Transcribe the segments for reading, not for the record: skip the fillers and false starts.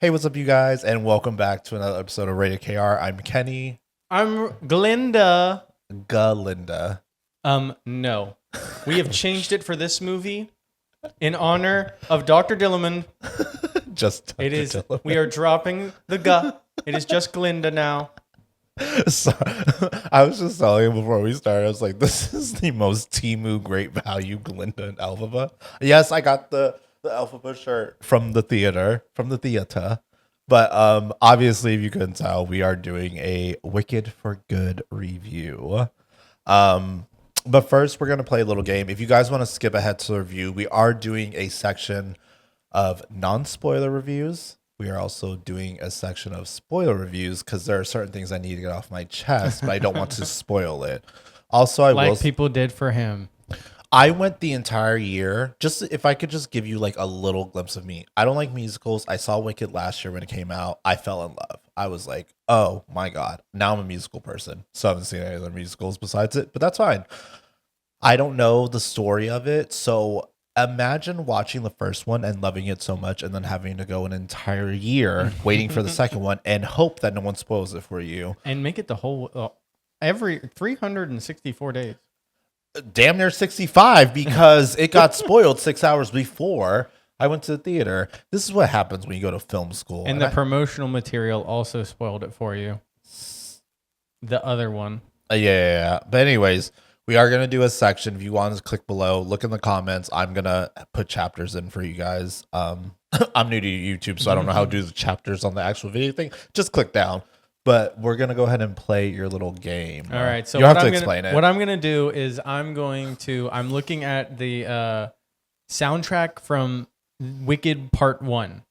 Hey, what's up, you guys, and welcome back to another episode of Rated KR. I'm Kenny. I'm Glinda. Galinda. No. We have changed it for this movie in honor of Dr. Dillerman. Just It is. Dillon. We are dropping the G. It is just Glinda now. So, I was just telling you before we started, I was like, this is the most Temu great value Glinda and Alphaba. Yes, I got the Alphaba shirt from the theater. But obviously, if you couldn't tell, we are doing a Wicked for Good review. But first, we're going to play a little game. If you guys want to skip ahead to the review, we are doing a section of non-spoiler reviews. We are also doing a section of spoiler reviews because there are certain things I need to get off my chest, but I don't want to spoil it. Also, People did for him. I went the entire year, just if I could just give you like a little glimpse of me. I don't like musicals. I saw Wicked last year when it came out. I fell in love. I was like, oh my God. Now I'm a musical person. So I haven't seen any other musicals besides it, but that's fine. I don't know the story of it. So imagine watching the first one and loving it so much and then having to go an entire year waiting for the second one and hope that no one spoils it for you. And make it the whole, every 364 days. Damn near 65 because it got spoiled 6 hours before I went to the theater. This is what happens when you go to film school. And the promotional material also spoiled it for you. The other one. Yeah. But anyways, we are going to do a section. If you want to click below, look in the comments. I'm going to put chapters in for you guys. I'm new to YouTube, so I don't know how to do the chapters on the actual video thing. Just click down. But we're going to go ahead and play your little game. All right. So you have to explain it. What I'm going to do is I'm looking at the soundtrack from Wicked Part 1.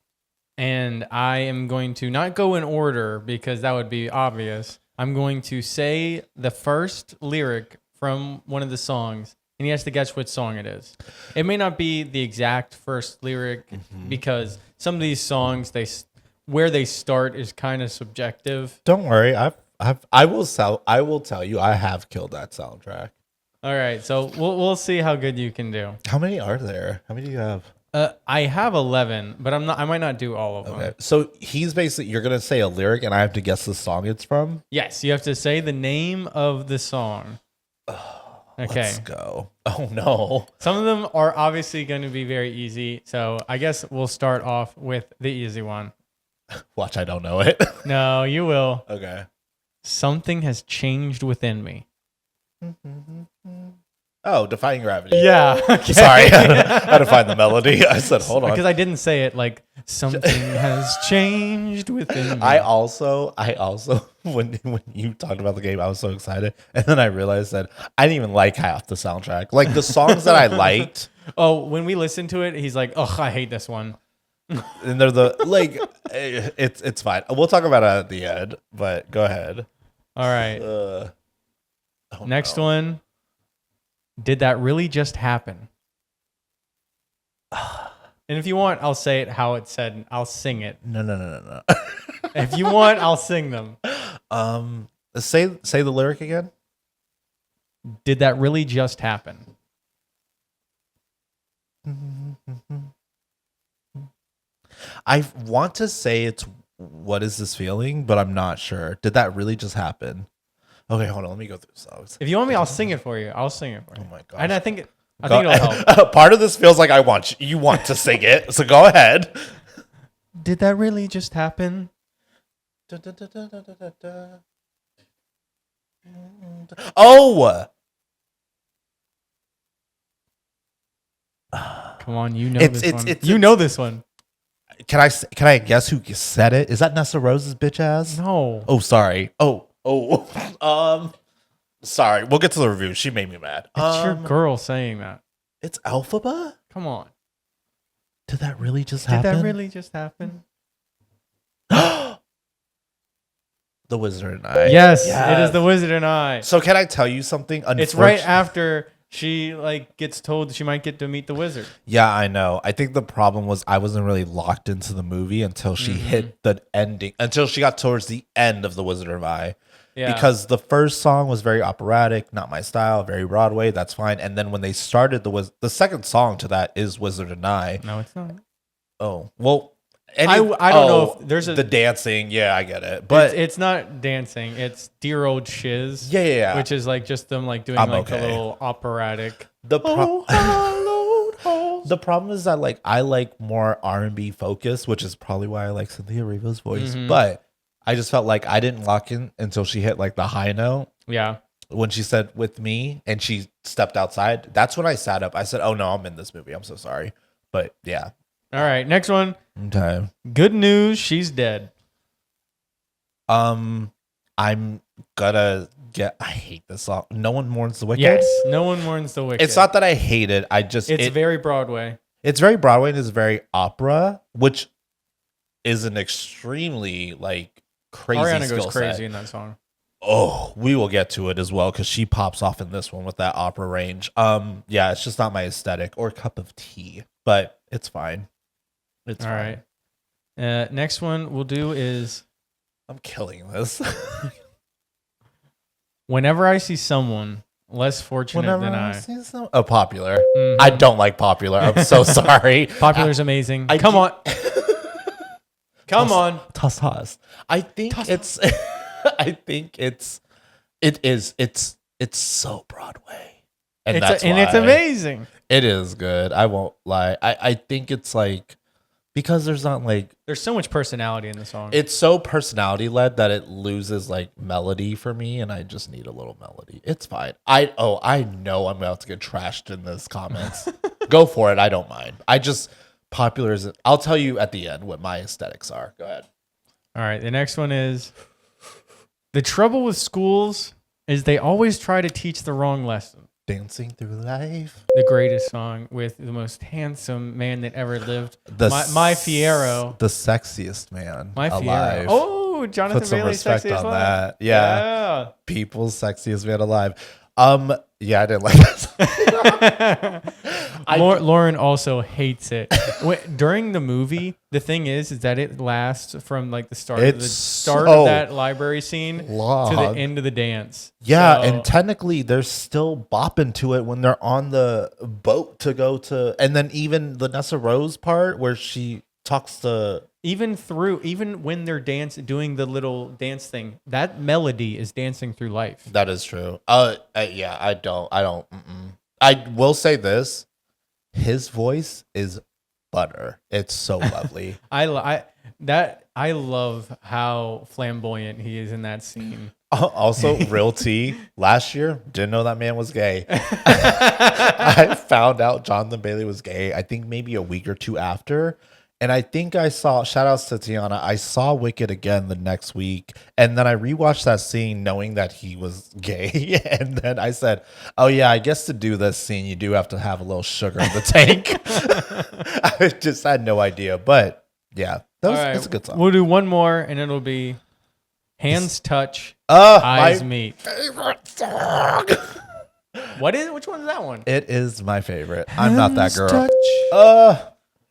And I am going to not go in order because that would be obvious. I'm going to say the first lyric from one of the songs, and he has to guess which song it is. It may not be the exact first lyric because some of these songs, where they start is kind of subjective. Don't worry, I will tell you, I have killed that soundtrack. All right, so we'll see how good you can do. How many are there? How many do you have? I have 11, but I might not do all of them. Okay, so he's basically, you're gonna say a lyric, and I have to guess the song it's from. Yes, you have to say the name of the song. Okay. Let's go. Oh no. Some of them are obviously going to be very easy, so I guess we'll start off with the easy one. Watch, I don't know it. No, you will. Okay. Something has changed within me. Oh, Defying Gravity. Yeah. Okay. Sorry, I had to find the melody. I said, hold on. Because I didn't say it like something has changed within me. I also, when you talked about the game, I was so excited, and then I realized that I didn't even like half the soundtrack. Like the songs that I liked. Oh, when we listened to it, he's like, "Oh, I hate this one." And they're it's fine. We'll talk about it at the end, but go ahead. All right. Next one. Did that really just happen? And if you want, I'll say it how it said. I'll sing it. No. If you want, I'll sing them. Say the lyric again. Did that really just happen? I want to say it's What Is This Feeling, but I'm not sure. Did that really just happen? Okay, hold on. Let me go through the songs. If you want me, I'll sing it for you. I'll sing it for you. Oh my gosh. And I think it'll help. Part of this feels like you want to sing it, so go ahead. Did that really just happen? Oh! Come on, you know this one. You know this one. Can I guess who said it? Is that Nessa Rose's bitch ass? No. Oh, sorry. Oh. Sorry. We'll get to the review. She made me mad. It's your girl saying that. It's Alphaba? Come on. Did that really just happen? Did that really just happen? The Wizard and I. Yes, it is The Wizard and I. So can I tell you something? It's right after she gets told she might get to meet the wizard. Yeah, I know. I think the problem was I wasn't really locked into the movie until she hit the ending, until she got towards the end of The Wizard and I. Yeah. Because the first song was very operatic, not my style, very Broadway. That's fine. And then when they started the second song to that is Wizard and I. No, it's not. Oh well, I don't know if there's the dancing. Yeah, I get it, but it's not dancing. It's Dear Old Shiz. Yeah. Which is like just them like doing I'm like okay. a little operatic. The problem is that like I like more R&B focus, which is probably why I like Cynthia Erivo's voice. But I just felt like I didn't lock in until she hit like the high note. Yeah. When she said "with me" and she stepped outside, that's when I sat up. I said, "Oh no, I'm in this movie. I'm so sorry." But yeah. All right, next one. Okay. Good news, she's dead. I'm gonna get. I hate this song. No one mourns the wicked. Yes, no one mourns the wicked. It's not that I hate it. I just it's very Broadway. It's very Broadway and it's very opera, which is an extremely like crazy. Ariana goes crazy set. in that song. Oh, we will get to it as well because she pops off in this one with that opera range. Yeah, it's just not my aesthetic or cup of tea, but it's fine. It's all fine. right. Next one we'll do is I'm killing this. Whenever I see someone less fortunate than I. Oh, Popular. I don't like Popular. I'm so sorry. Popular's amazing. Come on. Come on. Toss. I think it's it's so Broadway. And it's amazing. It is good. I won't lie. I think it's like because there's not like there's so much personality in the song. It's so personality led that it loses like melody for me, and I just need a little melody. It's fine. I know I'm about to get trashed in this comments. Go for it. I don't mind. Popular is. I'll tell you at the end what my aesthetics are. Go ahead. All right. The next one is the trouble with schools is they always try to teach the wrong lesson. Dancing Through Life. The greatest song with the most handsome man that ever lived. My Fierro. The sexiest man My alive. Fierro. Oh, Jonathan Put some Bailey, respect sexiest on man. that. Yeah. People's sexiest man alive. Yeah, I didn't like that. Lauren also hates it. During the movie, the thing is that it lasts from like the start of that library scene long. to the end of the dance. Yeah, and technically they're still bopping to it when they're on the boat to go to, and then even the Nessa Rose part where she talks to. Even when they're doing the little dance thing, that melody is dancing through life. That is true. Yeah, I don't. I will say this: his voice is butter. It's so lovely. I love how flamboyant he is in that scene. Also, real tea. Last year, didn't know that man was gay. I found out Jonathan Bailey was gay. I think maybe a week or two after. And I think I saw, shout outs to Tiana, I saw Wicked again the next week. And then I rewatched that scene knowing that he was gay. And then I said, oh yeah, I guess to do this scene, you do have to have a little sugar in the tank. I just had no idea. But yeah, that's a good song. We'll do one more and it'll be Hands Touch, Eyes Meet. Favorite song. Which one is that one? It is my favorite. I'm not that girl. Touch.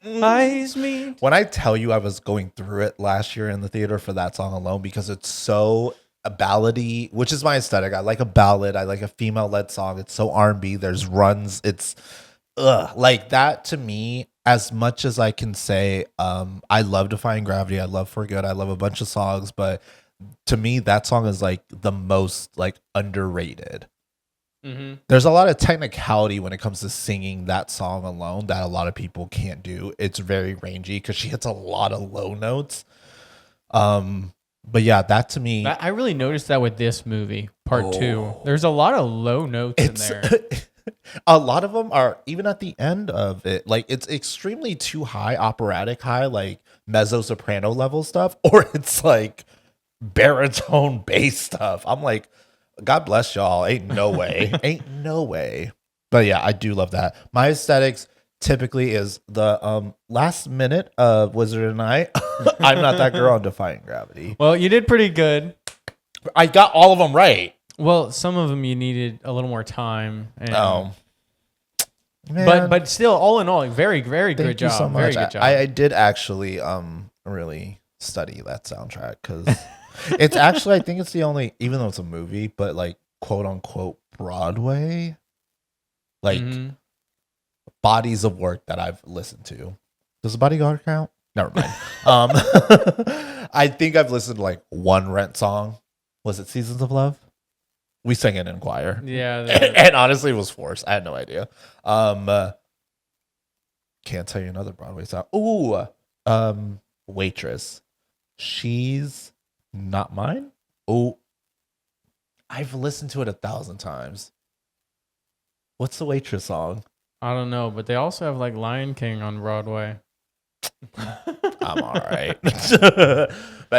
Eyes Meet. When I tell you I was going through it last year in the theater for that song alone because it's so a ballady, which is my aesthetic. I like a ballad. I like a female-led song. It's so R&B. There's runs. It's like that to me. As much as I can say, I love Defying Gravity. I love For Good. I love a bunch of songs, but to me, that song is like the most like underrated. Mm-hmm. There's a lot of technicality when it comes to singing that song alone that a lot of people can't do. It's very rangy because she hits a lot of low notes. But yeah, that to me, I really noticed that with this movie, part 2. There's a lot of low notes in there. A lot of them are even at the end of it. Like it's extremely too high, operatic high, like mezzo soprano level stuff, or it's like baritone bass stuff. I'm like, God bless y'all. Ain't no way. Ain't no way. But yeah, I do love that. My aesthetics typically is the last minute of Wizard and I. I'm not that girl on Defying Gravity. Well, you did pretty good. I got all of them right. Well, some of them you needed a little more time. And, man. But still, all in all, very, very good job. So very good job. I did actually really study that soundtrack because It's actually, I think it's the only, even though it's a movie, but like quote unquote Broadway, like Mhm. bodies of work that I've listened to. Does the Bodyguard count? Never mind. Um, I think I've listened to like one Rent song. Was it Seasons of Love? We sang it in choir. Yeah. And honestly, it was forced. I had no idea. Can't tell you another Broadway song. Ooh, Waitress. She's not mine. Oh, I've listened to it 1,000 times. What's the Waitress song? I don't know, but they also have like Lion King on Broadway. I'm all right. But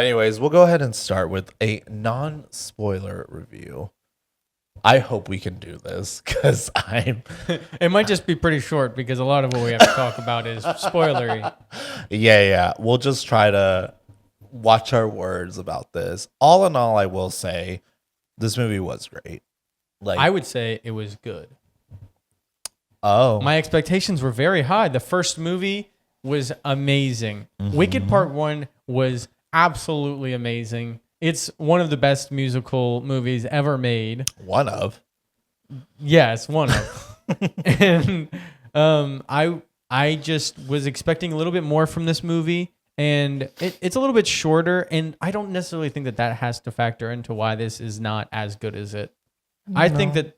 anyways, we'll go ahead and start with a non-spoiler review. I hope we can do this because I'm. It might just be pretty short because a lot of what we have to talk about is spoilery. Yeah. We'll just try to watch our words about this. All in all, I will say this movie was great. Like, I would say it was good. oh, My expectations were very high. The first movie was amazing. Wicked Part 1 was absolutely amazing. It's one of the best musical movies ever made. one of. Yes, one of. And I just was expecting a little bit more from this movie, and it's a little bit shorter, and I don't necessarily think that has to factor into why this is not as good as it. I think that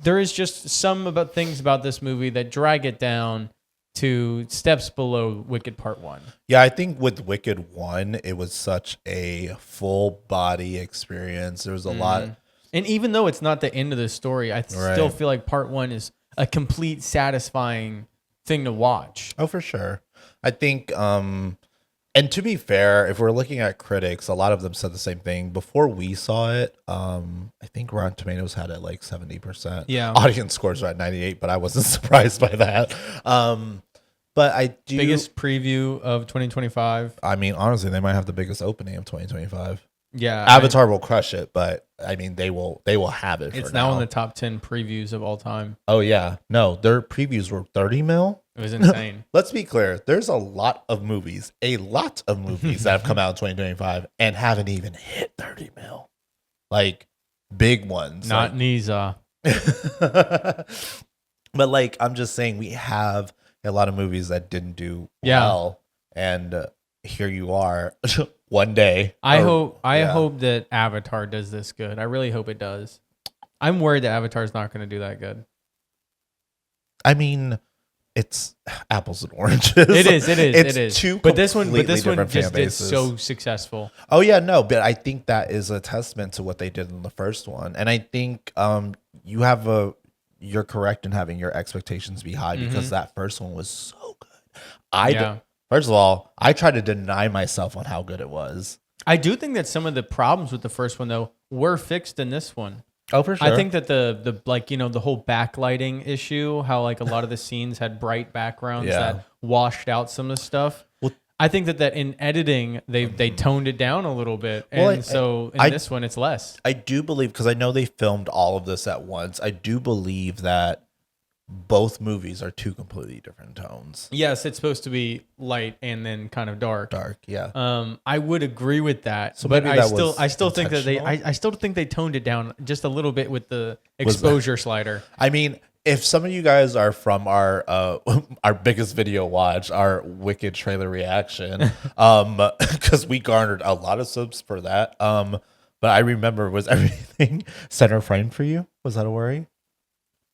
there is just some things about this movie that drag it down to steps below Wicked Part 1. Yeah, I think with Wicked 1, it was such a full body experience. There was a lot. And even though it's not the end of the story, I still feel like Part 1 is a complete satisfying thing to watch. Oh, for sure. I think, and to be fair, if we're looking at critics, a lot of them said the same thing. Before we saw it, I think Rotten Tomatoes had it like 70%. Yeah. Audience scores are at 98, but I wasn't surprised by that. But I do. Biggest preview of 2025. I mean, honestly, they might have the biggest opening of 2025. Yeah. Avatar will crush it, but I mean, they will have it. It's now in the top 10 previews of all time. Oh yeah, no, their previews were 30 mil. It was insane. Let's be clear. There's a lot of movies that have come out in 2025 and haven't even hit 30 mil. Like big ones. Not Nisa. But like, I'm just saying we have a lot of movies that didn't do well. And here you are one day. I hope that Avatar does this good. I really hope it does. I'm worried that Avatar's not going to do that good. I mean, it's apples and oranges. It is. It's two but this one completely just different fan did bases. so successful. Oh yeah, no, but I think that is a testament to what they did in the first one, and I think you're correct in having your expectations be high because that first one was so good. First of all, I tried to deny myself on how good it was. I do think that some of the problems with the first one though were fixed in this one. Oh, for sure. I think that the like, the whole backlighting issue, how like a lot of the scenes had bright backgrounds that washed out some of the stuff. Well, I think that in editing they toned it down a little bit, and so in this one it's less. I do believe, because I know they filmed all of this at once. I do believe that both movies are two completely different tones. Yes, it's supposed to be light and then kind of dark. Yeah. I would agree with that, So but maybe I still think that I still think they toned it down just a little bit with the exposure slider. I mean, if some of you guys are from our our biggest video watch, our Wicked trailer reaction, because we garnered a lot of subs for that. But I remember, was everything center frame for you? Was that a worry?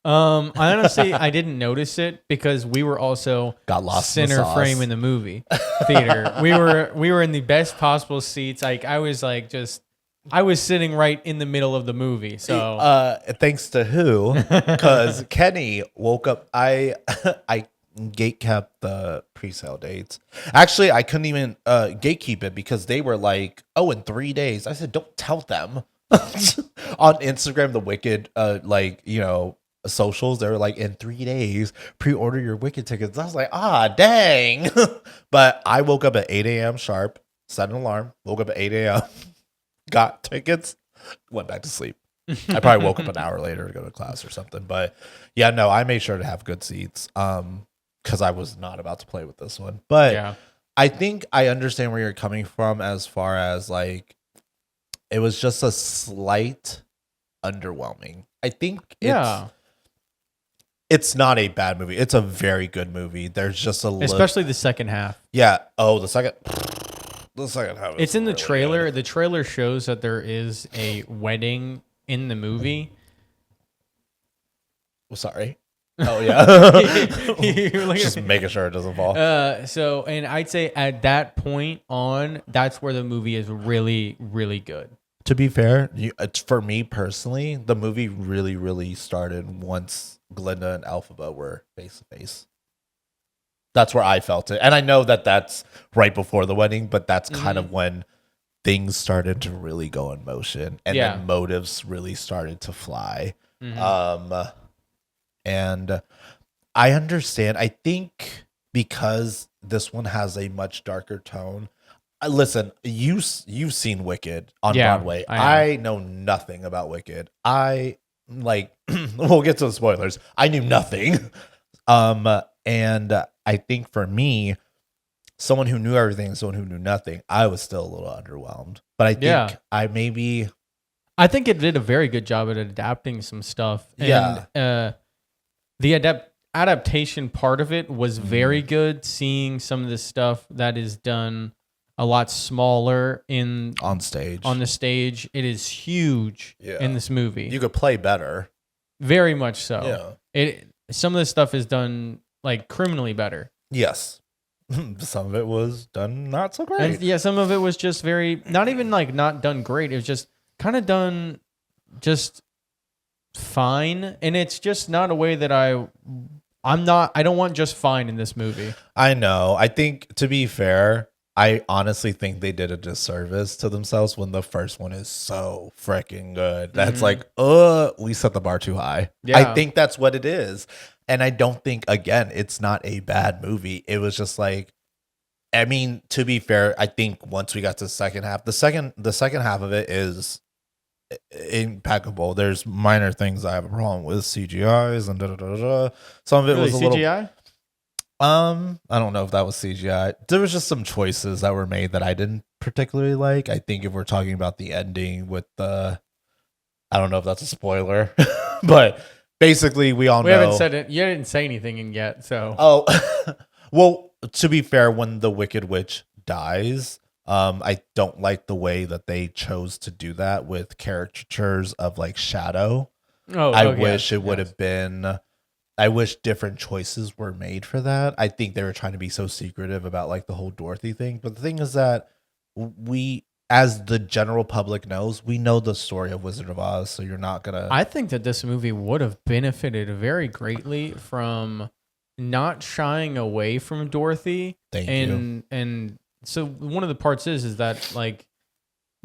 I honestly I didn't notice it because we were also Got lost center in the sauce. frame in the movie theater. we were in the best possible seats. Like I was sitting right in the middle of the movie. So thanks to who? Because Kenny woke up. I gate kept the pre-sale dates. Actually, I couldn't even gatekeep it because they were like, "Oh, in 3 days." I said, "Don't tell them." On Instagram, the Wicked, socials, they were like, in 3 days, pre-order your Wicked tickets. I was like, dang. But I woke up at 8 a.m. sharp, set an alarm, woke up at 8 a.m., got tickets, went back to sleep. I probably woke up an hour later to go to class or something. But yeah, no, I made sure to have good seats because I was not about to play with this one. But I think I understand where you're coming from as far as like it was just a slight underwhelming. I think Yeah. it's not a bad movie. It's a very good movie. There's just a little, Especially the second half. yeah. Oh, the second half. It's in the really trailer. good. The trailer shows that there is a wedding in the movie. Sorry. Oh yeah. You're looking Just at me. making sure it doesn't fall. So, and I'd say at that point on, that's where the movie is really, really good. To be fair, for me personally, the movie really, really started once Glinda and Elphaba were face to face. That's where I felt it, and I know that that's right before the wedding, but that's kind of when things started to really go in motion, and Yeah. then motives really started to fly. Mhm. And I understand. I think because this one has a much darker tone. Listen, you've seen Wicked on Yeah, Broadway. I have. I know nothing about Wicked. I like we'll get to the spoilers. I knew nothing. And I think for me, someone who knew everything and someone who knew nothing, I was still a little underwhelmed. But I think Yeah. I think it did a very good job at adapting some stuff. And, Yeah. The adaptation part of it was very good. Seeing some of the stuff that is done a lot smaller on stage. on the stage, it is huge Yeah. in this movie. You could play better. Very much so. Yeah. Some of the stuff is done like criminally better. Yes. Some of it was done not so great. And yeah, some of it was just very not even like not done great. It was just kind of done just fine. And it's just not a way that I don't want just fine in this movie. I know. I think, to be fair, I honestly think they did a disservice to themselves when the first one is so freaking good. That's like, we set the bar too high. Yeah. I think that's what it is. And I don't think, again, it's not a bad movie. It was just like, I mean, to be fair, I think once we got to the second half, the second half of it is impeccable. There's minor things I have a problem with, CGIs and Some of it Really, was a little CGI? I don't know if that was CGI. There was just some choices that were made that I didn't particularly like. I think if we're talking about the ending with the, I don't know if that's a spoiler, but basically we all know. Haven't said it. You didn't say anything yet, so. Oh, well, to be fair, when the Wicked Witch dies, I don't like the way that they chose to do that with caricatures of like shadow. I wish it would have been. I wish different choices were made for that. I think they were trying to be so secretive about like the whole Dorothy thing. But the thing is that we, as the general public knows, we know the story of Wizard of Oz. So you're not going to. I think that this movie would have benefited very greatly from not shying away from Dorothy. Thank you. And so one of the parts is that like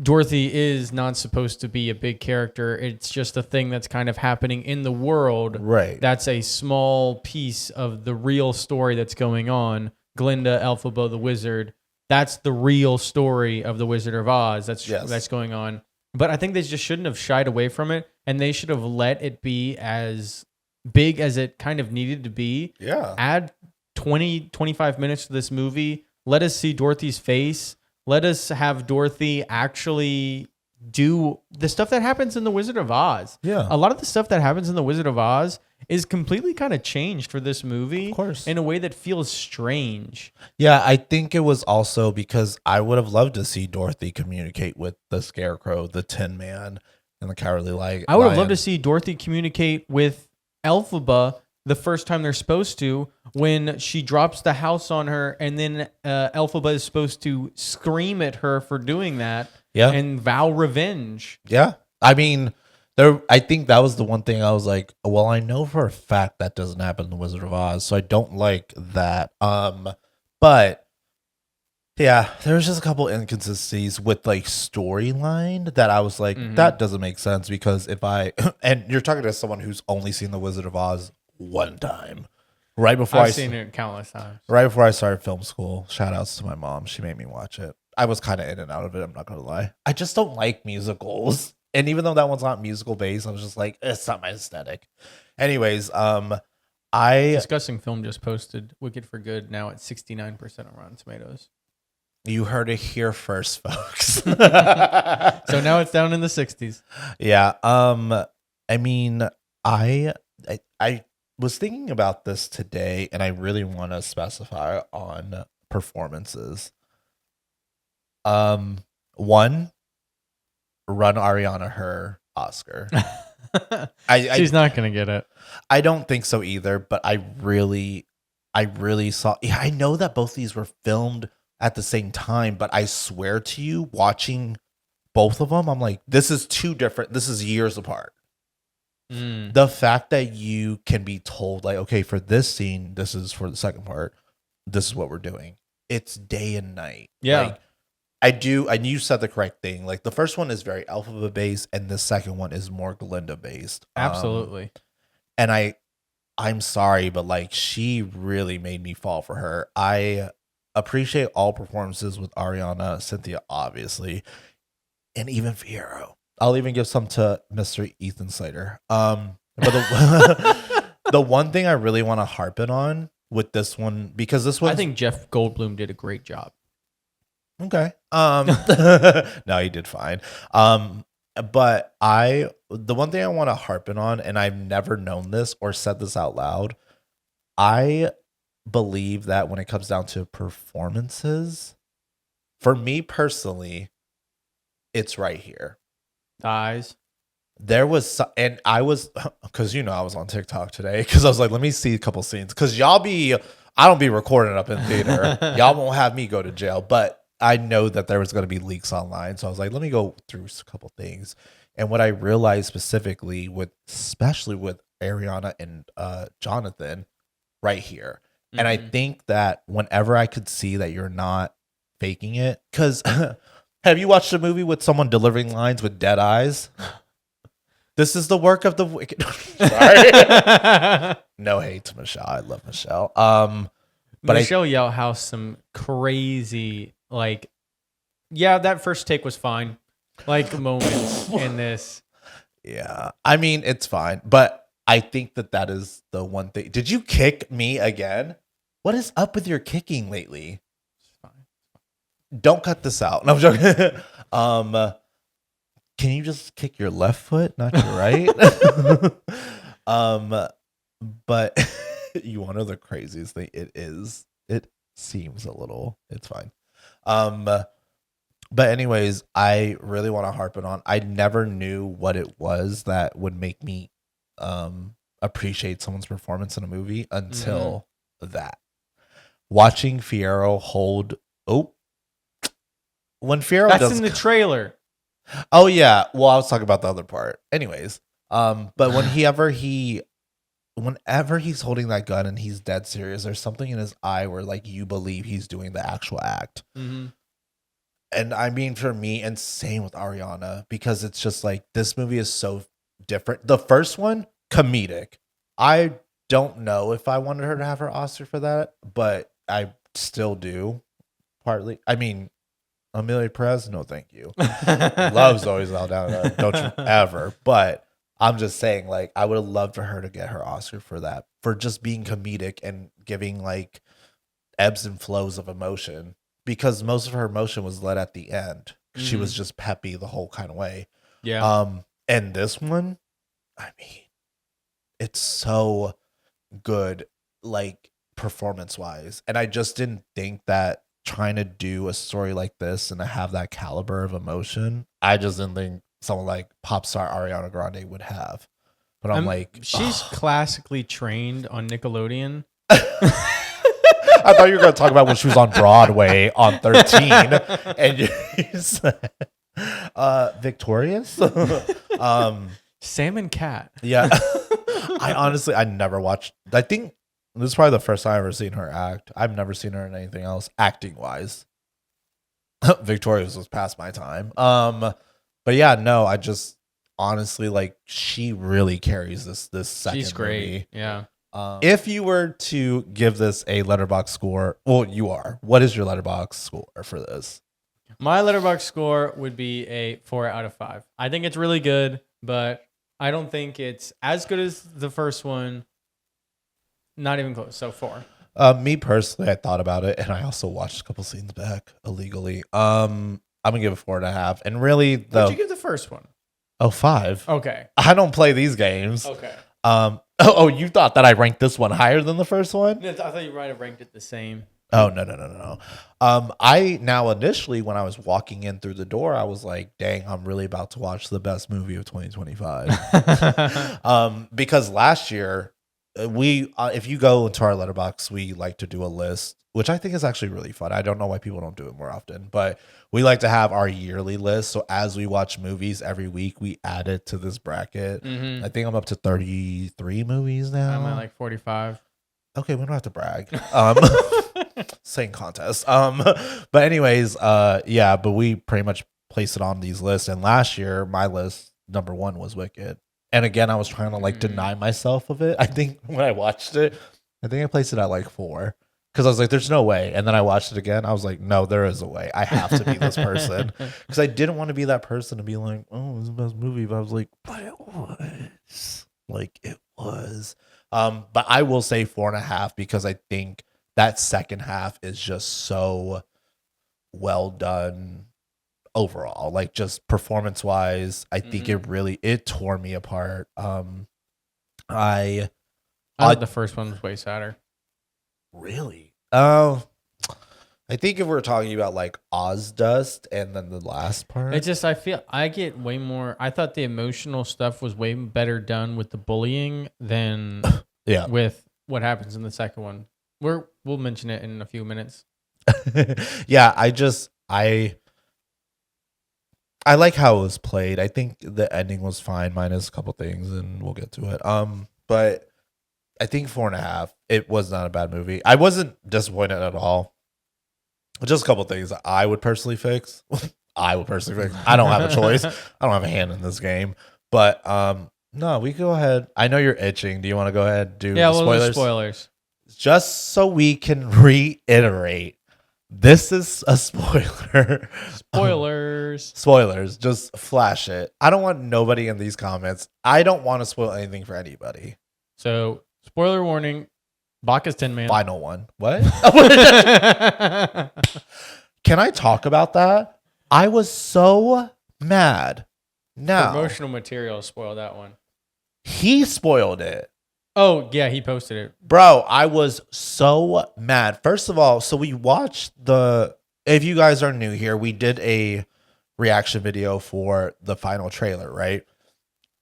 Dorothy is not supposed to be a big character. It's just a thing that's kind of happening in the world. Right. That's a small piece of the real story that's going on. Glinda, Elphaba, the wizard. That's the real story of the Wizard of Oz. That's going on. But I think they just shouldn't have shied away from it, and they should have let it be as big as it kind of needed to be. Yeah. Add 20, 25 minutes to this movie. Let us see Dorothy's face. Let us have Dorothy actually do the stuff that happens in The Wizard of Oz. Yeah. A lot of the stuff that happens in The Wizard of Oz is completely kind of changed for this movie. Of course. In a way that feels strange. Yeah, I think it was also because I would have loved to see Dorothy communicate with the Scarecrow, the Tin Man, and the Cowardly Lion. I would have loved to see Dorothy communicate with Elphaba the first time they're supposed to, when she drops the house on her, and then Elphaba is supposed to scream at her for doing that, and vow revenge. Yeah, I mean, I think that was the one thing I was like, well, I know for a fact that doesn't happen in The Wizard of Oz, so I don't like that. But yeah, there's just a couple inconsistencies with like storyline that I was like, that doesn't make sense, because if I and you're talking to someone who's only seen The Wizard of Oz one time, right before I've seen it countless times. Right before I started film school. Shout outs to my mom. She made me watch it. I was kind of in and out of it. I'm not going to lie. I just don't like musicals. And even though that one's not musical based, I was just like, it's not my aesthetic. Anyways, Discussing Film just posted Wicked for Good now at 69% on Rotten Tomatoes. You heard it here first, folks. So now it's down in the 60s. Yeah. I mean, I was thinking about this today, and I really want to specify on performances. One, run Ariana her Oscar. She's not gonna get it. I don't think so either, but I really saw. Yeah, I know that both these were filmed at the same time, but I swear to you, watching both of them, I'm like, this is two different. This is years apart. The fact that you can be told, like, okay, for this scene, this is for the second part. This is what we're doing. It's day and night. Yeah. Like, I do, and you said the correct thing. Like the first one is very Alphaba based, and the second one is more Glinda based. Absolutely. And I'm sorry, but like she really made me fall for her. I appreciate all performances with Ariana, Cynthia, obviously, and even Fierro. I'll even give some to Mr. Ethan Slater. But the one thing I really want to harp it on with this one, because this one, I think Jeff Goldblum did a great job. Okay. No, he did fine. But the one thing I want to harp in on, and I've never known this or said this out loud, I believe that when it comes down to performances, for me personally, it's right here. Eyes. There was, and I was, because I was on TikTok today, because I was like, let me see a couple scenes, because I don't be recording up in theater. Y'all won't have me go to jail, but I know that there was going to be leaks online. So I was like, let me go through a couple things. And what I realized specifically especially with Ariana and Jonathan right here. Mm-hmm. And I think that whenever I could see that you're not faking it, because have you watched a movie with someone delivering lines with dead eyes? This is the work of the wicked. Sorry. No hate to Michelle. I love Michelle. But Michelle Yeoh has some crazy, like, yeah, that first take was fine. Like moments in this. Yeah. I mean, it's fine. But I think that is the one thing. Did you kick me again? What is up with your kicking lately? It's fine. Don't cut this out. No, I'm joking. Can you just kick your left foot, not your right? But you want to know the craziest thing? It seems a little. It's fine. But anyways, I really want to harp it on. I never knew what it was that would make me appreciate someone's performance in a movie until that. Watching Fierro hold. Oh, when Fierro that's in the trailer. Oh yeah. Well, I was talking about the other part. Anyways, but whenever he's holding that gun and he's dead serious, there's something in his eye where like you believe he's doing the actual act. Mm-hmm. And I mean, for me, and same with Ariana, because it's just like this movie is so different. The first one, comedic. I don't know if I wanted her to have her Oscar for that, but I still do. Partly, I mean, Amelia Perez, no, thank you. Love's always all down. Don't you ever? But I'm just saying, like, I would have loved for her to get her Oscar for that, for just being comedic and giving like ebbs and flows of emotion. Because most of her emotion was led at the end. She was just peppy the whole kind of way. Yeah. And this one, I mean, it's so good, like performance wise. And I just didn't think that trying to do a story like this and to have that caliber of emotion, I just didn't think someone like pop star Ariana Grande would have. But I'm like, she's classically trained on Nickelodeon. I thought you were going to talk about when she was on Broadway on 13, and you said, Victorious? Sam and Cat. Yeah. I never watched. I think this is probably the first time I've ever seen her act. I've never seen her in anything else, acting wise. Victorious was past my time. But yeah, no, I just honestly like she really carries this second She's great. movie. Yeah. If you were to give this a Letterboxd score, well, you are. What is your Letterboxd score for this? My Letterboxd score would be a 4 out of 5. I think it's really good, but I don't think it's as good as the first one. Not even close. So 4. Me personally, I thought about it, and I also watched a couple scenes back illegally. I'm gonna give it 4.5. And really, What'd you give the first one? 5. Okay. I don't play these games. Okay. You thought that I ranked this one higher than the first one? I thought you might have ranked it the same. Oh, no. I now initially when I was walking in through the door, I was like, dang, I'm really about to watch the best movie of 2025. Because last year we if you go into our letterbox, we like to do a list, which I think is actually really fun. I don't know why people don't do it more often, but we like to have our yearly list. So as we watch movies every week, we add it to this bracket. Mm-hmm. I think I'm up to 33 movies now. I'm at like 45. Okay, we don't have to brag. Same contest. But anyways, yeah, but we pretty much place it on these lists. And last year, my list number 1 was Wicked. And again, I was trying to like deny myself of it. I think when I watched it, I think I placed it at like 4 because I was like, "There's no way." And then I watched it again. I was like, "No, there is a way. I have to be this person," because I didn't want to be that person to be like, "Oh, it's the best movie." But I was like, "But it was like it was." But I will say 4.5 because I think that second half is just so well done overall. Like just performance wise, I think it tore me apart. I thought the first one was way sadder. Really? I think if we're talking about like Oz Dust and then the last part, It's just I feel I get way more. I thought the emotional stuff was way better done with the bullying than yeah, with what happens in the second one. We'll mention it in a few minutes. yeah. I like how it was played. I think the ending was fine, minus a couple things, and we'll get to it. But I think 4.5. It was not a bad movie. I wasn't disappointed at all. Just a couple things that I would personally fix. I don't have a choice. I don't have a hand in this game. But no, we can go ahead. I know you're itching. Do you want to go ahead and do Yeah, the we'll do spoilers. Just so we can reiterate, this is a spoiler. Spoilers. Just flash it. I don't want nobody in these comments. I don't want to spoil anything for anybody. So, spoiler warning. Bacchus Tin Man. Final one. What? Can I talk about that? I was so mad. Now, promotional material spoiled that one. He spoiled it. Oh, yeah, he posted it. Bro, I was so mad. First of all, so we watched if you guys are new here, we did a reaction video for the final trailer, right?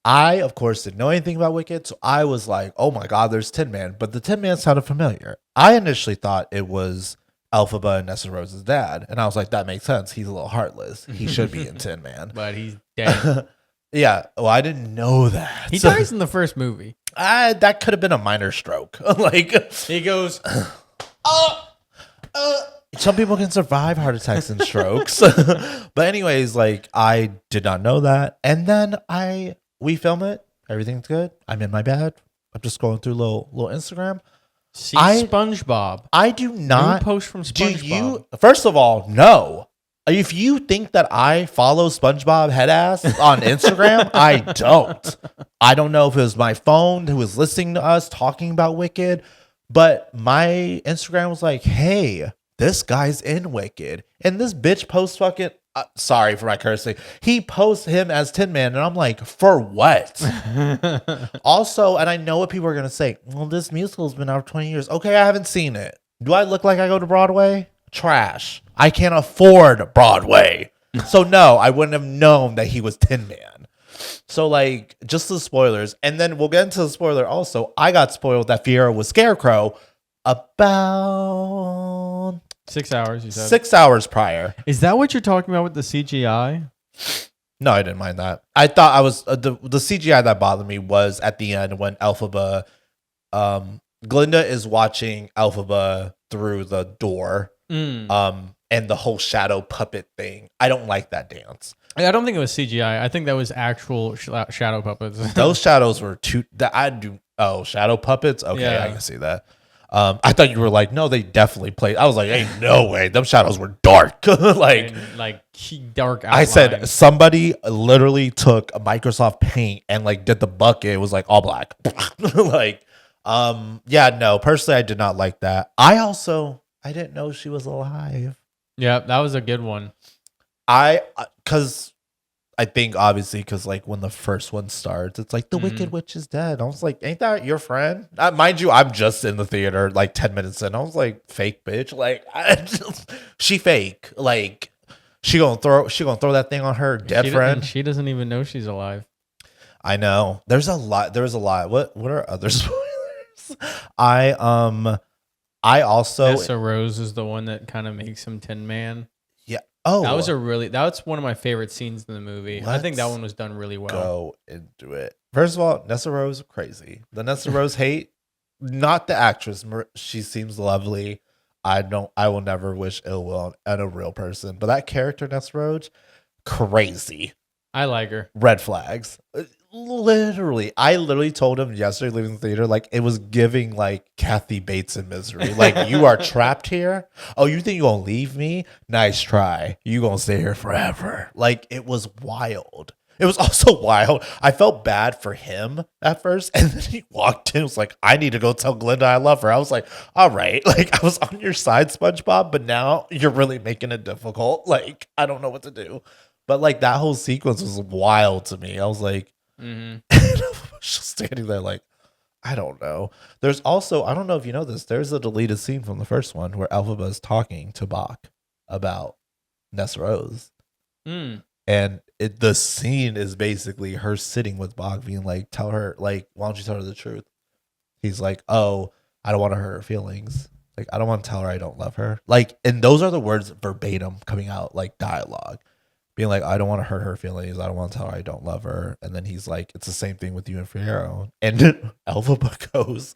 I, of course, didn't know anything about Wicked, so I was like, oh my God, there's Tin Man. But the Tin Man sounded familiar. I initially thought it was Elphaba and Nessa Rose's dad. And I was like, that makes sense. He's a little heartless. He should be in Tin Man. But he's dead. Yeah. Well, I didn't know that. He dies in the first movie. That could have been a minor stroke. Like he goes, some people can survive heart attacks and strokes. But anyways, like I did not know that. And then we film it. Everything's good. I'm in my bed. I'm just going through little Instagram. See SpongeBob. I do not new post from SpongeBob. First of all, no. If you think that I follow SpongeBob Headass on Instagram, I don't. I don't know if it was my phone who was listening to us talking about Wicked, but my Instagram was like, hey, this guy's in Wicked. And this bitch posts fucking, sorry for my cursing, he posts him as Tin Man, and I'm like, for what? Also, and I know what people are going to say, well, this musical's been out for 20 years. Okay, I haven't seen it. Do I look like I go to Broadway? Trash. I can't afford Broadway. So no, I wouldn't have known that he was Tin Man. So like, just the spoilers. And then we'll get into the spoiler also. I got spoiled that Fiera was Scarecrow about 6 hours, you said. 6 hours prior. Is that what you're talking about with the CGI? No, I didn't mind that. I thought I was the CGI that bothered me was at the end when Elphaba, Glinda is watching Elphaba through the door, and the whole shadow puppet thing. I don't like that dance. I don't think it was CGI. I think that was actual shadow puppets. Those shadows were too. Shadow puppets. Okay, Yeah. I can see that. I thought you were like, no, they definitely played. I was like, ain't no way. Them shadows were dark. like dark outline. I said, somebody literally took a Microsoft Paint and like did the bucket. It was like all black. Like, Yeah, no, personally I did not like that. I didn't know she was alive. Yeah, that was a good one. Cuz I think obviously because like when the first one starts, it's like the Wicked Witch is dead. I was like, ain't that your friend? Mind you, I'm just in the theater like 10 minutes in. I was like, fake bitch. Like she fake. Like she gonna throw that thing on her dead friend. And she doesn't even know she's alive. I know. There's a lot. What are other spoilers? I also Nessa Rose is the one that kind of makes him Tin Man. yeah. Oh, that's one of my favorite scenes in the movie. I think that one was done really well. Go into it. First of all, Nessa Rose crazy. The Nessa Rose hate, not the actress. She seems lovely. I will never wish ill will on a real person, but that character Nessa Rose, crazy. I like her. Red flags. I literally told him yesterday leaving the theater, like it was giving like Kathy Bates in Misery. Like you are trapped here. Oh, you think you're gonna leave me? Nice try. You gonna stay here forever. Like it was wild. It was also wild. I felt bad for him at first, and then he walked in. Was like, I need to go tell Glinda I love her. I was like, all right, like I was on your side, SpongeBob, but now you're really making it difficult. Like I don't know what to do. But like that whole sequence was wild to me. I was like, and I was just standing there like, I don't know. There's also, I don't know if you know this, there's a deleted scene from the first one where Elphaba is talking to Bach about Nessa Rose. And the scene is basically her sitting with Bach being like, tell her, like, why don't you tell her the truth? He's like, oh, I don't want to hurt her feelings. Like, I don't want to tell her I don't love her. Like, and those are the words verbatim coming out, like dialogue. Being like, I don't want to hurt her feelings. I don't want to tell her I don't love her. And then he's like, it's the same thing with you and Fiyero. And Elphaba goes,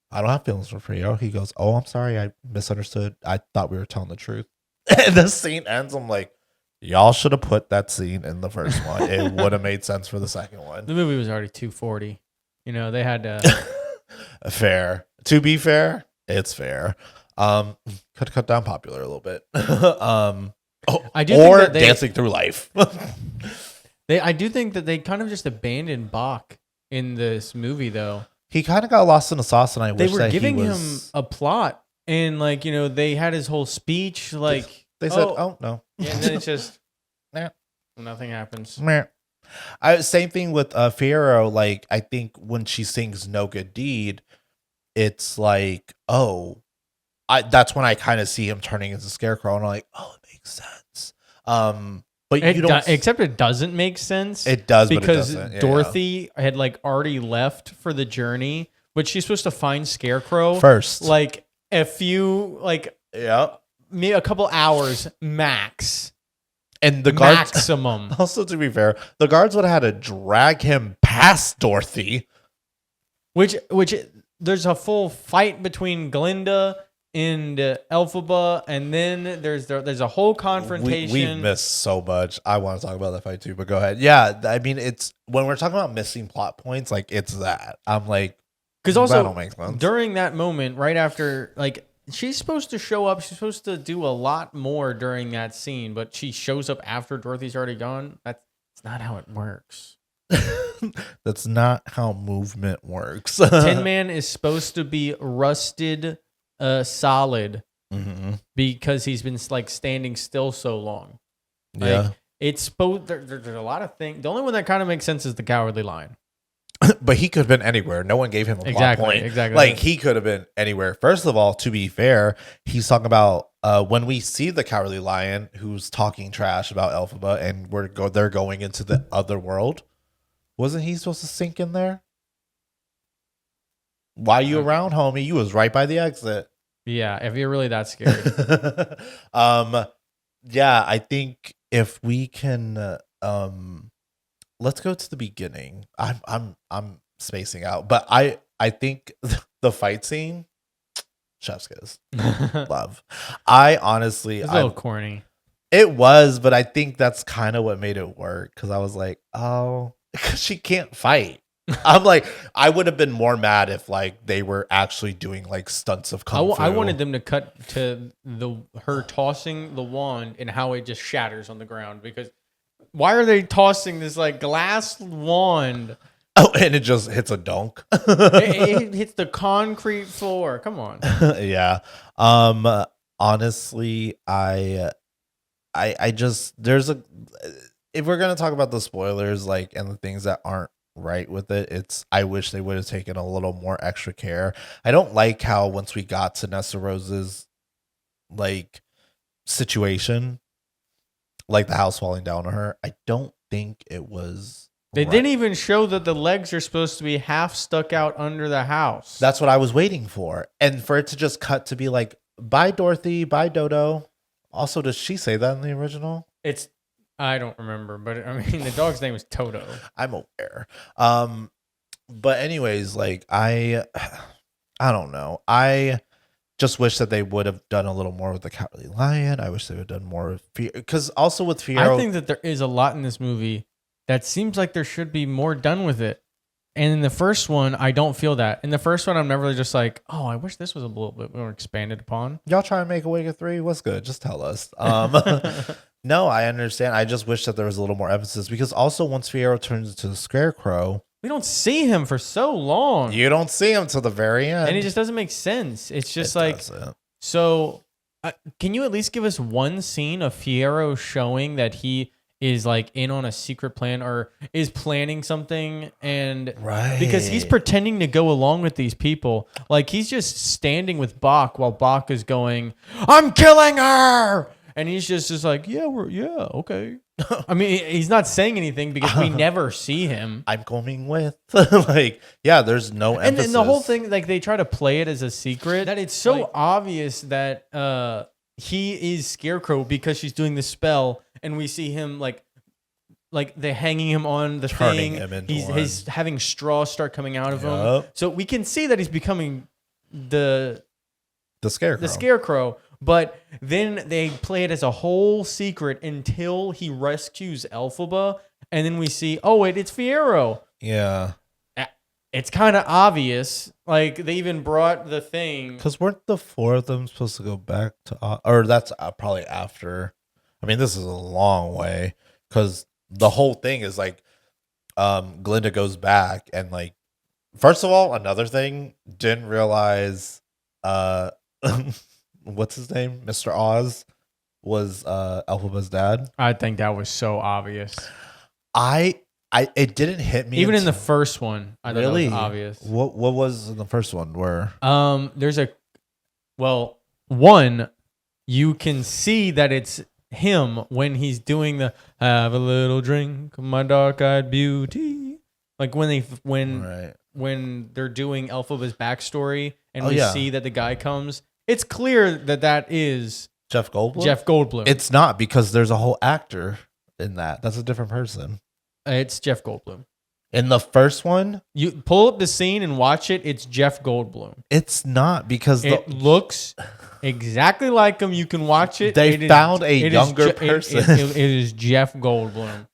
I don't have feelings for Fiyero. He goes, oh, I'm sorry. I misunderstood. I thought we were telling the truth. And the scene ends. I'm like, y'all should have put that scene in the first one. It would have made sense for the second one. The movie was already 240. You know, they had to. Fair. To be fair, it's fair. Could cut down popular a little bit. I do think that Dancing Through Life. I do think that they kind of just abandoned Bach in this movie, though. He kind of got lost in the sauce, and I wish that they were giving him a plot, and like they had his whole speech. Like they said, "Oh no," yeah, and then it's just nothing happens. Same thing with Fiyero. Like I think when she sings "No Good Deed," it's like, oh. That's when I kind of see him turning into Scarecrow, and I'm like, oh, it makes sense. But you don't. Except it doesn't make sense. It does, because but it doesn't. Dorothy had like already left for the journey, but she's supposed to find Scarecrow first, like a few, maybe a couple hours max. And the guards, maximum. Also, to be fair, the guards would have had to drag him past Dorothy. Which there's a full fight between Glinda and Elphaba, and then there's a whole confrontation. We've missed so much. I want to talk about that fight too, but go ahead. Yeah, I mean, it's when we're talking about missing plot points, like it's that. I'm like, because also that don't make sense. During that moment, right after, like she's supposed to show up, she's supposed to do a lot more during that scene, but she shows up after Dorothy's already gone. That's not how it works. That's not how movement works. Tin Man is supposed to be rusted solid because he's been like standing still so long. Like, it's supposed there's a lot of things. The only one that kind of makes sense is the Cowardly Lion. But he could have been anywhere. No one gave him a plot point. Exactly. Like he could have been anywhere. First of all, to be fair, he's talking about when we see the Cowardly Lion who's talking trash about Elphaba, and they're going into the other world. Wasn't he supposed to sink in there? Why you around, homie? You was right by the exit. Yeah, if you're really that scared. Yeah, I think if we can let's go to the beginning. I'm spacing out, but I think the fight scene, chef's kiss. Love. I honestly it's a little corny. It was, but I think that's kind of what made it work, because I was like, oh, because she can't fight. I'm like, I would have been more mad if like they were actually doing like stunts of kung fu. I wanted them to cut to her tossing the wand and how it just shatters on the ground, because why are they tossing this like glass wand Oh, and it just hits a donk. It hits the concrete floor. Come on. Yeah. Honestly, I just there's a if we're gonna talk about the spoilers, like, and the things that aren't right with it, it's I wish they would have taken a little more extra care. I don't like how once we got to Nessa Rose's like situation, like the house falling down on her, I don't think it was They right. didn't even show that the legs are supposed to be half stuck out under the house. That's what I was waiting for. And for it to just cut to be like, bye Dorothy, bye Dodo. Also, does she say that in the original? I don't remember, but I mean the dog's name was Toto. I'm aware. But anyways, like I don't know. I just wish that they would have done a little more with the Cowardly Lion. I wish they would have done more with because also with Fierro, I think that there is a lot in this movie that seems like there should be more done with it. And in the first one, I don't feel that. In the first one, I'm never just like, oh, I wish this was a little bit more expanded upon. y'all trying to make a Wicked 3? What's good? Just tell us. No, I understand. I just wish that there was a little more emphasis because also once Fierro turns into the Scarecrow, We don't see him for so long. you don't see him till the very end. And it just doesn't make sense. It's just It like, doesn't. so can you at least give us one scene of Fierro showing that he is like in on a secret plan or is planning something? And Right. because he's pretending to go along with these people. Like he's just standing with Bach while Bach is going, I'm killing her. And he's just like, yeah, okay. I mean, he's not saying anything because we never see him. I'm coming with. Like, yeah, there's no emphasis. And then the whole thing, like they try to play it as a secret. That it's so obvious that he is Scarecrow because she's doing the spell, and we see him like they're hanging him on the Turning thing. him into He's having straws start coming out of him, Yup. so we can see that he's becoming the Scarecrow. the Scarecrow. But then they play it as a whole secret until he rescues Elphaba, and then we see, oh wait, it's Fierro. Yeah. It's kind of obvious. Like they even brought the thing. Because weren't the four of them supposed to go back to or that's probably after. I mean, this is a long way because the whole thing is like Glinda goes back and like first of all, another thing, didn't realize what's his name? Mr. Oz was Elphaba's dad. I think that was so obvious. It didn't hit me Even in the until- first one, I thought really that was obvious. What was in the first one where There's one, you can see that it's him when he's doing the have a little drink, my dark-eyed beauty. Like when they're doing Elphaba's backstory and we see that the guy comes, it's clear that is Jeff Goldblum? Jeff Goldblum. It's not because there's a whole actor in that. That's a different person. It's Jeff Goldblum. In the first one, You pull up the scene and watch it. It's Jeff Goldblum. it's not because It looks exactly like him. You can watch it. They found a younger person. It is Jeff Goldblum.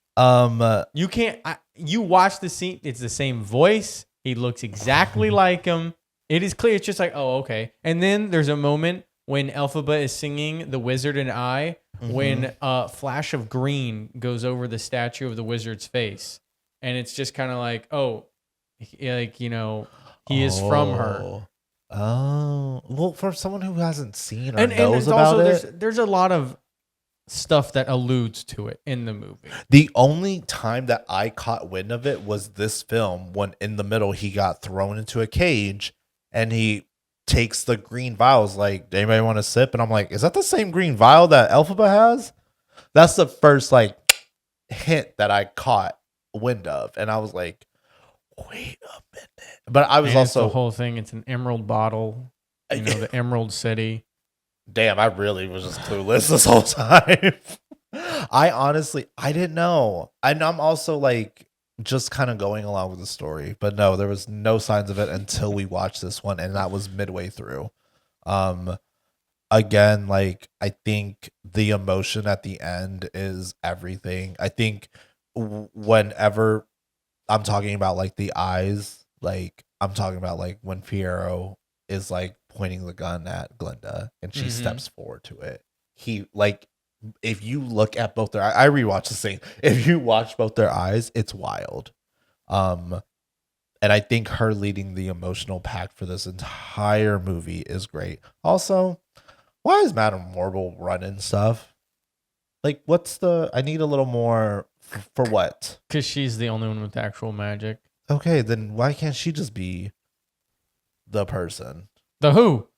You can't. You watch the scene. It's the same voice. He looks exactly like him. It is clear. It's just like, oh, okay. And then there's a moment when Elphaba is singing "The Wizard and I," when a flash of green goes over the statue of the wizard's face, and it's just kind of like, oh, like he is from her. Oh, well, for someone who hasn't seen or And knows it's about also it, there's a lot of stuff that alludes to it in the movie. the only time that I caught wind of it was this film when in the middle he got thrown into a cage and he takes the green vials like, anybody want to sip? And I'm like, is that the same green vial that Elphaba has? That's the first like hint that I caught wind of. And I was like, wait a minute. But I was And it's also the whole thing. It's an emerald bottle, the Emerald City. damn, I really was just clueless this whole time. I didn't know. And I'm also like just kind of going along with the story. But no, there was no signs of it until we watched this one, and that was midway through. Again, like I think the emotion at the end is everything. I think whenever I'm talking about like the eyes, like I'm talking about like when Fierro is like pointing the gun at Glinda and she steps forward to it. He like, if you look at both their I rewatched the scene. If you watch both their eyes, it's wild. And I think her leading the emotional pack for this entire movie is great. Also, why is Madame Morble running stuff? Like, I need a little more for what? Because she's the only one with actual magic. Okay, then why can't she just be the person? The who?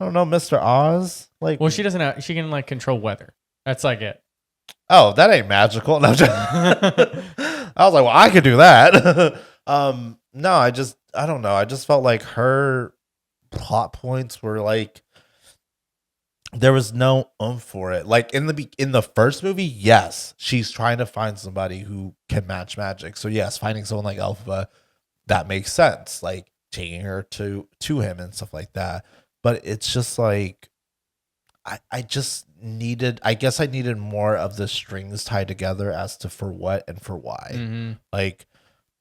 I don't know, Mr. Oz? Like, Well, she doesn't have, she can like control weather. That's like it. oh, that ain't magical. No, I was like, well, I could do that. No, I don't know. I just felt like her plot points were like there was no for it. Like in the first movie, yes, she's trying to find somebody who can match magic. So yes, finding someone like Elphaba, that makes sense. Like taking her to him and stuff like that. But it's just like I just needed, I guess I needed more of the strings tied together as to for what and for why. Mm-hmm. Like,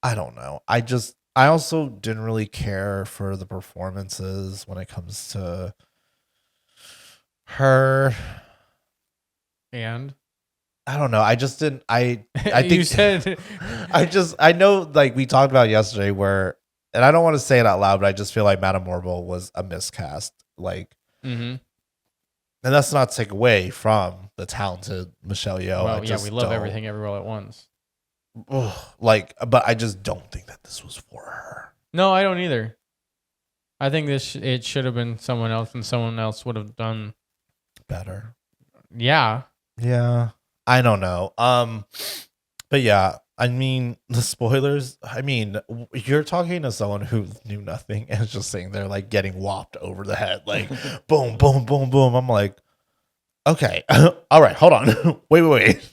I don't know. I also didn't really care for the performances when it comes to her. And I don't know. I just didn't, I think you said, I know like we talked about yesterday where, and I don't want to say it out loud, but I just feel like Madame Morble was a miscast. Like, mm-hmm. and that's not to take away from the talented Michelle Yeoh. Well, yeah, we love Everything Everywhere All at Once. Like, but I just don't think that this was for her. No, I don't either. I think it should have been someone else, and someone else would have done Better. Yeah. Yeah. I don't know. But yeah, I mean, the spoilers, I mean, you're talking to someone who knew nothing and is just sitting there like getting whopped over the head, like boom, boom, boom, boom. I'm like, okay, all right, hold on. wait.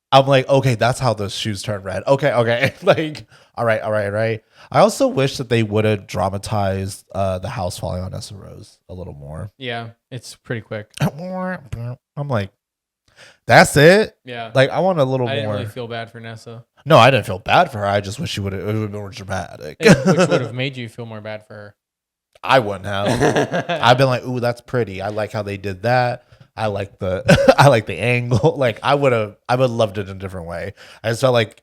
I'm like, okay, that's how the shoes turn red. Okay. Like, all right. I also wish that they would have dramatized the house falling on Nessa Rose a little more. Yeah, it's pretty quick. I'm like, that's it? Yeah. Like, I want a little more. I didn't really feel bad for Nessa. No, I didn't feel bad for her. I just wish it would have been more dramatic. Which would have made you feel more bad for her. I wouldn't have. I've been like, ooh, that's pretty. I like how they did that. I like the I like the angle. Like I would loved it in a different way. I just felt like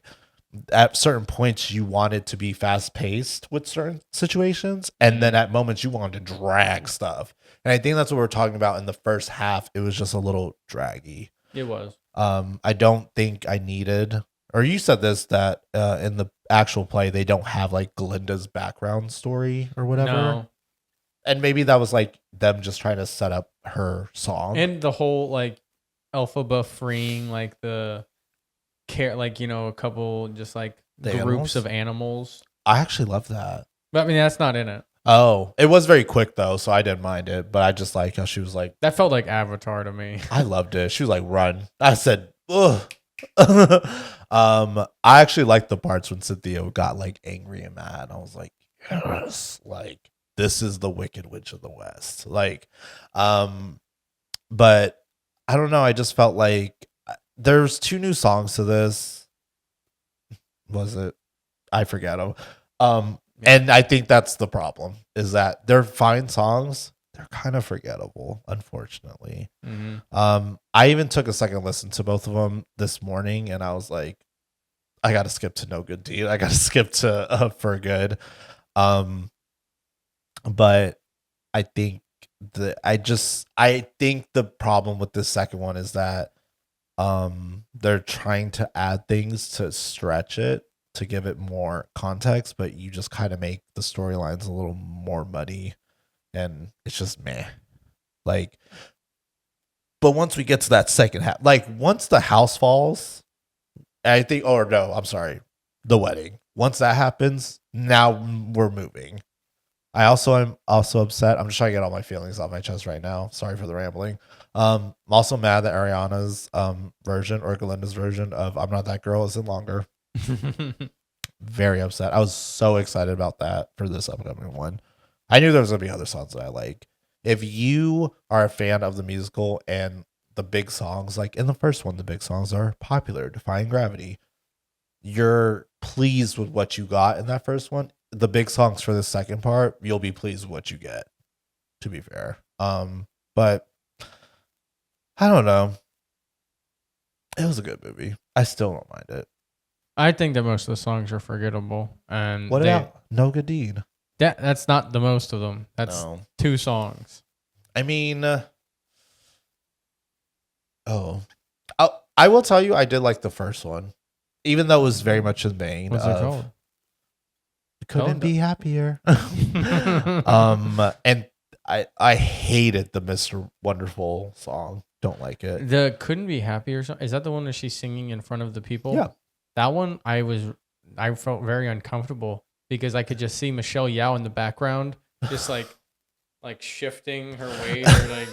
at certain points you wanted to be fast paced with certain situations, and then at moments you wanted to drag stuff. And I think that's what we're talking about in the first half. It was just a little draggy. It was. I don't think I needed, or you said this, that in the actual play they don't have like Glinda's background story or whatever. No. And maybe that was like them just trying to set up her song. And the whole like Elphaba freeing like the like, you know, a couple just like The groups animals? of animals. I actually love that. But I mean, that's not in it. Oh, it was very quick though, so I didn't mind it. But I just like how she was like, That felt like Avatar to me. I loved it. She was like, run. I said, ugh. I actually liked the parts when Cynthia got like angry and mad. I was like, yes, like this is the Wicked Witch of the West. Like, but I don't know. I just felt like there's 2 new songs to this. Was it? I forget them. And I think that's the problem is that they're fine songs. They're kind of forgettable, unfortunately. Mm-hmm. I even took a second listen to both of them this morning, and I was like, I got to skip to No Good Deed. I got to skip to For Good. But I think I think the problem with this second one is that they're trying to add things to stretch it to give it more context, but you just kind of make the storylines a little more muddy, and it's just meh. Like, but once we get to that second half, like once the house falls, I think, or no, I'm sorry, the wedding. Once that happens, now we're moving. I'm also upset. I'm just trying to get all my feelings off my chest right now. Sorry for the rambling. I'm also mad that Ariana's version or Galinda's version of I'm Not That Girl isn't longer. Very upset. I was so excited about that for this upcoming one. I knew there was going to be other songs that I like. If you are a fan of the musical and the big songs, like in the first one, the big songs are popular, Defying Gravity. You're pleased with what you got in that first one. The big songs for the second part, you'll be pleased with what you get, to be fair. But I don't know. It was a good movie. I still don't mind it. I think that most of the songs are forgettable, and What about No Good Deed? that's not the most of them. That's No. 2 songs. I mean, oh, I will tell you, I did like the first one, even though it was very much in vein What's of it called? couldn't be happier. And I hated the Mr. Wonderful song. Don't like it. The Couldn't Be Happier song. Is that the one that she's singing in front of the people? Yeah. That one I felt very uncomfortable because I could just see Michelle Yao in the background, just like shifting her weight or like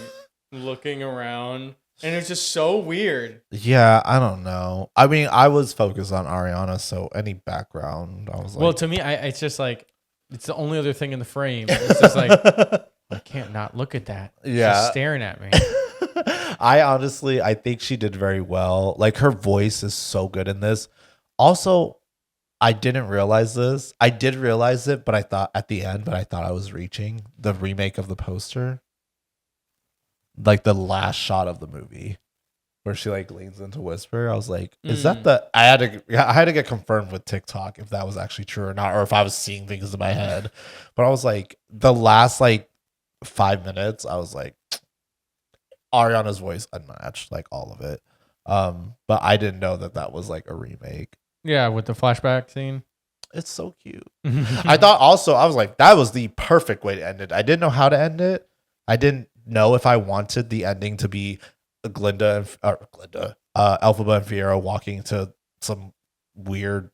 looking around. And it's just so weird. Yeah, I don't know. I mean, I was focused on Ariana, so any background, I was like, Well, to me, it's just like it's the only other thing in the frame. It's just like I can't not look at that. Yeah. She's staring at me. I think she did very well. Like her voice is so good in this. Also, I didn't realize this. I did realize it, but I thought at the end, but I thought I was reaching the remake of the poster. Like the last shot of the movie where she like leans into whisper. I was like, is that the I had to get confirmed with TikTok if that was actually true or not, or if I was seeing things in my head. But I was like, the last like 5 minutes, I was like, Ariana's voice unmatched, like all of it. But I didn't know that was like a remake. Yeah, with the flashback scene. It's so cute. I thought also, I was like, that was the perfect way to end it. I didn't know how to end it. I didn't know if I wanted the ending to be Elphaba and Fiero walking to some weird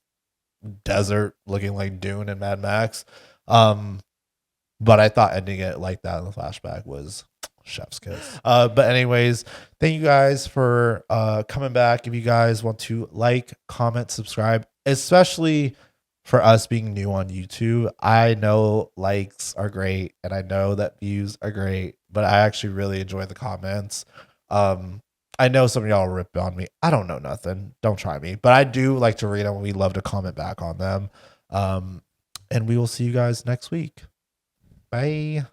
desert looking like Dune and Mad Max. But I thought ending it like that in the flashback was chef's kiss. But anyways, thank you guys for coming back. If you guys want to like, comment, subscribe, especially for us being new on YouTube, I know likes are great and I know that views are great, but I actually really enjoy the comments. I know some of y'all rip on me. I don't know nothing. Don't try me, but I do like to read them and we love to comment back on them. And we will see you guys next week. Bye.